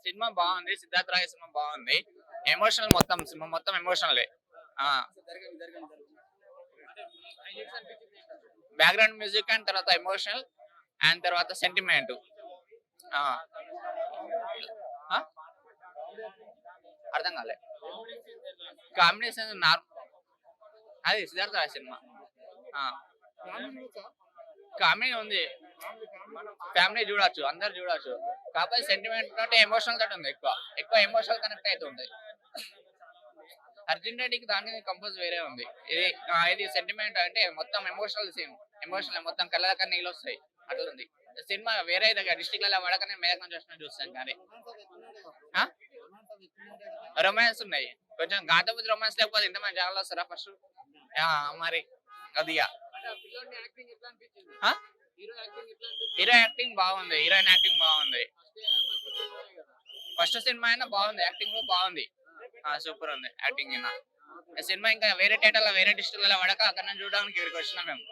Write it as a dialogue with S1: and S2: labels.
S1: Cinema బాగుంది. Siddhartha Roy cinema బాగుంది. Emotional మొత్తం సినిమా మొత్తం ఎమోషనలే. ఆ! బ్యాక్‌గ్రౌండ్ మ్యూజిక్ అండ్ తర్వాత ఎమోషనల్ అండ్ తర్వాత సెంటిమెంట్. ఆ! ఆ? అర్థం కాలే. కాంబినేషన్ అది సిద్ధార్థ రాయ్ సినిమా. ఆ! కామెడీ ఉంది. ఫ్యామిలీ చూడొచ్చు. అందరూ చూడొచ్చు. కాకపోతే సెంటిమెంట్ తోటి ఎమోషనల్ తోటి ఉంది ఎక్కువ. ఎక్కువ ఎమోషనల్ కనెక్ట్ అయితుంది. అర్జున్ రెడ్డికి దానికి కంపోజ్ వేరే ఉంది. ఇది సెంటిమెంట్ అంటే మొత్తం ఎమోషనల్ సీన్. ఎమోషనల్ మొత్తం కళ్ళకి నీళ్ళొస్తాయి. అట్లుంది. సినిమా వేరే దగ్గర డిస్ట్రిక్ట్‌లలో పడకనే మేఘం చూసినట్టు చూస్తాం కానీ. ఆ? రొమాన్స్ ఉన్నాయి. కొంచెం 'గాతబుద్ధి' రొమాన్స్ లేకపోతే ఇంతమంది జనాలు వస్తారా ఫస్ట్? ఆ! మరి అదిగ. ఆ? హీరో యాక్టింగ్ బాగుంది. హీరోయిన్ యాక్టింగ్ బాగుంది. ఫస్ట్ సినిమా అయినా బాగుంది. యాక్టింగ్ కూడా బాగుంది. సూపర్ ఉంది యాక్టింగ్ అయినా. సినిమా ఇంకా వేరే థియేటర్‌లో వేరే డిస్ట్రిక్ట్‌లలో పడక అక్కడ నుంచి చూడడానికి ఇక్కడికి వచ్చినాం మేము.